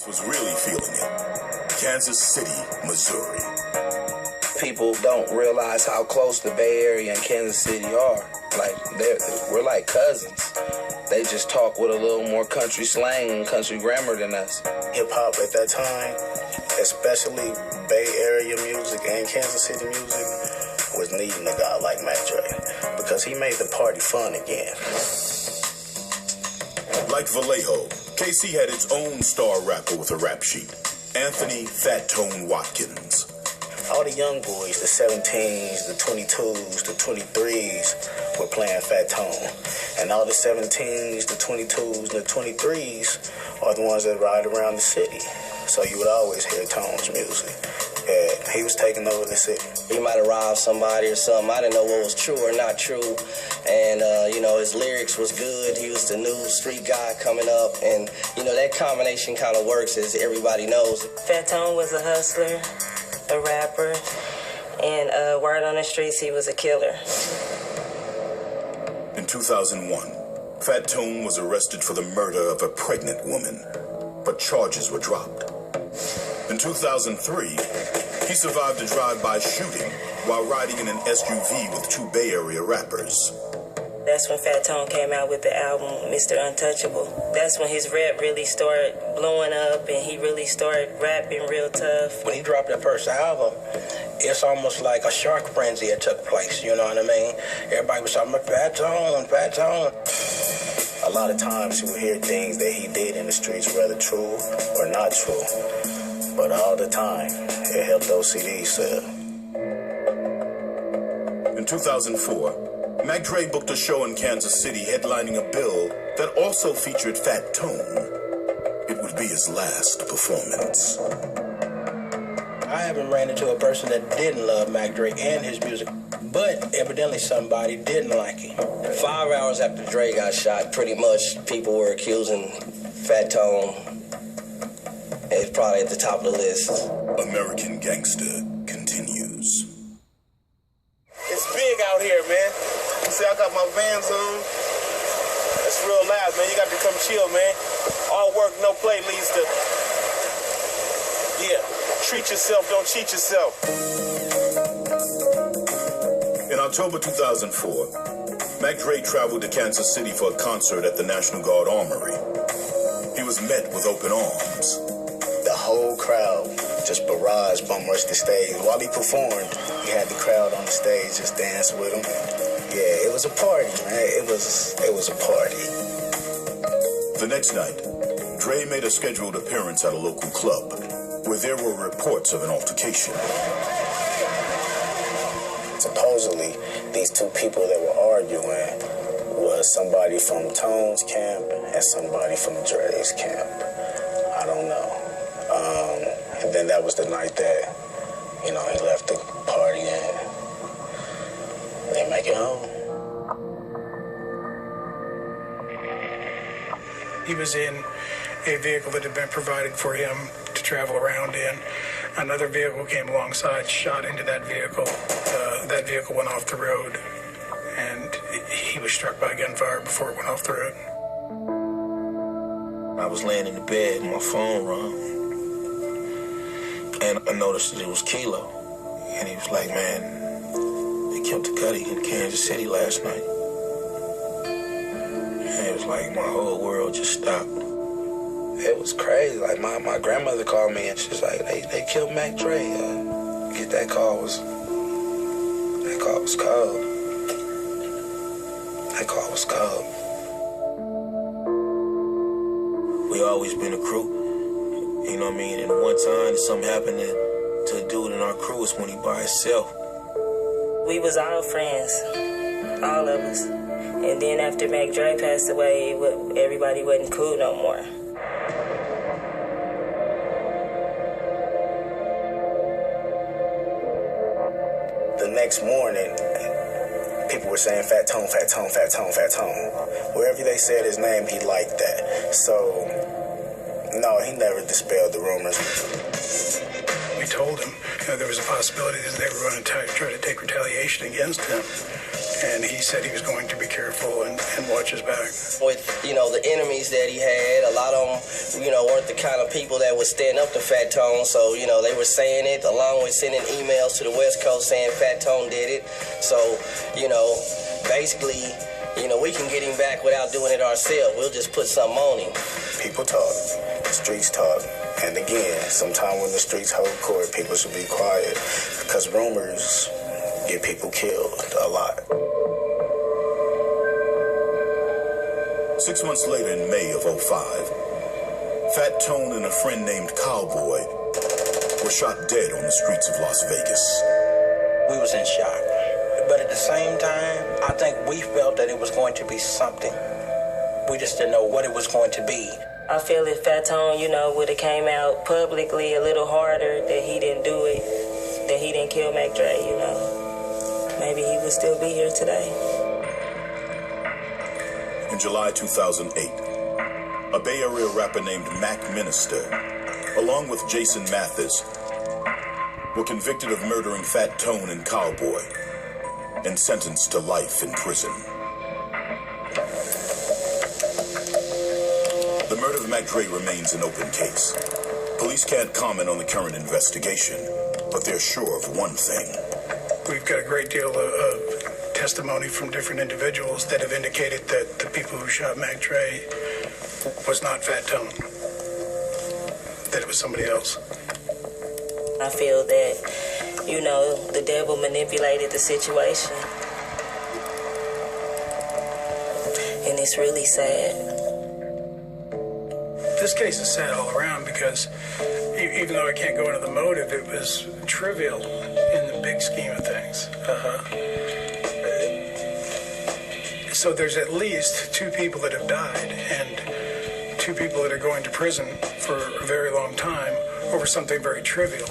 Was really feeling it. Kansas City, Missouri. People don't realize how close the Bay Area and Kansas City are. Like, we're like cousins. They just talk with a little more country slang and country grammar than us. Hip-hop at that time, especially Bay Area music and Kansas City music, was needing a guy like Mac Dre because he made the party fun again. Like Vallejo, KC had its own star rapper with a rap sheet, Anthony Fat Tone Watkins. All the young boys, the 17s, the 22s, the 23s, were playing Fat Tone. And all the 17s, the 22s, the 23s are the ones that ride around the city. So you would always hear Tone's music. Yeah, he was taking over the city. He might have robbed somebody or something. I didn't know what was true or not true. And, his lyrics was good. He was the new street guy coming up. And, that combination kind of works, as everybody knows. Fat Tone was a hustler, a rapper, and word on the streets, he was a killer. In 2001, Fat Tone was arrested for the murder of a pregnant woman, but charges were dropped. In 2003, he survived a drive-by shooting while riding in an SUV with two Bay Area rappers. That's when Fat Tone came out with the album, Mr. Untouchable. That's when his rap really started blowing up and he really started rapping real tough. When he dropped that first album, it's almost like a shark frenzy that took place, you know what I mean? Everybody was talking about Fat Tone, Fat Tone. A lot of times you would hear things that he did in the streets, whether true or not true. But all the time, it helped those CDs sell. In 2004, Mac Dre booked a show in Kansas City headlining a bill that also featured Fat Tone. It would be his last performance. I haven't ran into a person that didn't love Mac Dre and his music, but evidently somebody didn't like him. 5 hours after Dre got shot, pretty much people were accusing Fat Tone. It's probably at the top of the list. American Gangster continues. It's big out here, man. You see, I got my Vans on. It's real loud, man. You got to come chill, man. All work, no play leads to... Yeah, treat yourself, don't cheat yourself. In October 2004, Mac Dre traveled to Kansas City for a concert at the National Guard Armory. He was met with open arms. The whole crowd just barraged, bum rushed the stage. While he performed, he had the crowd on the stage just dance with him. Yeah, it was a party, man. It was a party. The next night, Dre made a scheduled appearance at a local club where there were reports of an altercation. Supposedly, these two people that were arguing was somebody from Tone's camp and somebody from Dre's camp. I don't know. And then that was the night that, he left the party and they make it home. He was in a vehicle that had been provided for him to travel around in. Another vehicle came alongside, shot into that vehicle. That vehicle went off the road, and he was struck by gunfire before it went off the road. I was laying in the bed and my phone rang. And I noticed that it was Kilo. And he was like, man, they killed the Cuddy in Kansas City last night. And it was like my whole world just stopped. It was crazy. Like my grandmother called me and she's like, they killed Mac Dre. That call was cold. That call was cold. We always been a crew. You know what I mean? And one time something happened to a dude in our crew is when he by himself. We was all friends, all of us. And then after Mac Dre passed away, everybody wasn't cool no more. The next morning, people were saying Fat Tone, Fat Tone, Fat Tone, Fat Tone. Wherever they said his name, he liked that. So No, he never dispelled the rumors. We told him there was a possibility that they were going to try to take retaliation against him. And he said he was going to be careful and watch his back. With, the enemies that he had, a lot of them, weren't the kind of people that would stand up to Fat Tone. So, they were saying it along with sending emails to the West Coast saying Fat Tone did it. So, basically, we can get him back without doing it ourselves. We'll just put something on him. People talk. The streets talk. And again, sometime when the streets hold court, people should be quiet. Because rumors get people killed a lot. 6 months later, in May of 2005, Fat Tone and a friend named Cowboy were shot dead on the streets of Las Vegas. We was in shock. But at the same time, I think we felt that it was going to be something. We just didn't know what it was going to be. I feel if Fat Tone, would have came out publicly a little harder, that he didn't do it, that he didn't kill Mac Dre, maybe he would still be here today. In July 2008, a Bay Area rapper named Mac Mistah, along with Jason Mathis, were convicted of murdering Fat Tone and Cowboy and sentenced to life in prison. The murder of Mac Dre remains an open case. Police can't comment on the current investigation, but they're sure of one thing. We've got a great deal of testimony from different individuals that have indicated that the people who shot Mac Dre was not Fat Tone, that it was somebody else. I feel that, the devil manipulated the situation. And it's really sad. This case is sad all around because even though I can't go into the motive, it was trivial in the big scheme of things. So there's at least 2 people that have died and 2 people that are going to prison for a very long time over something very trivial.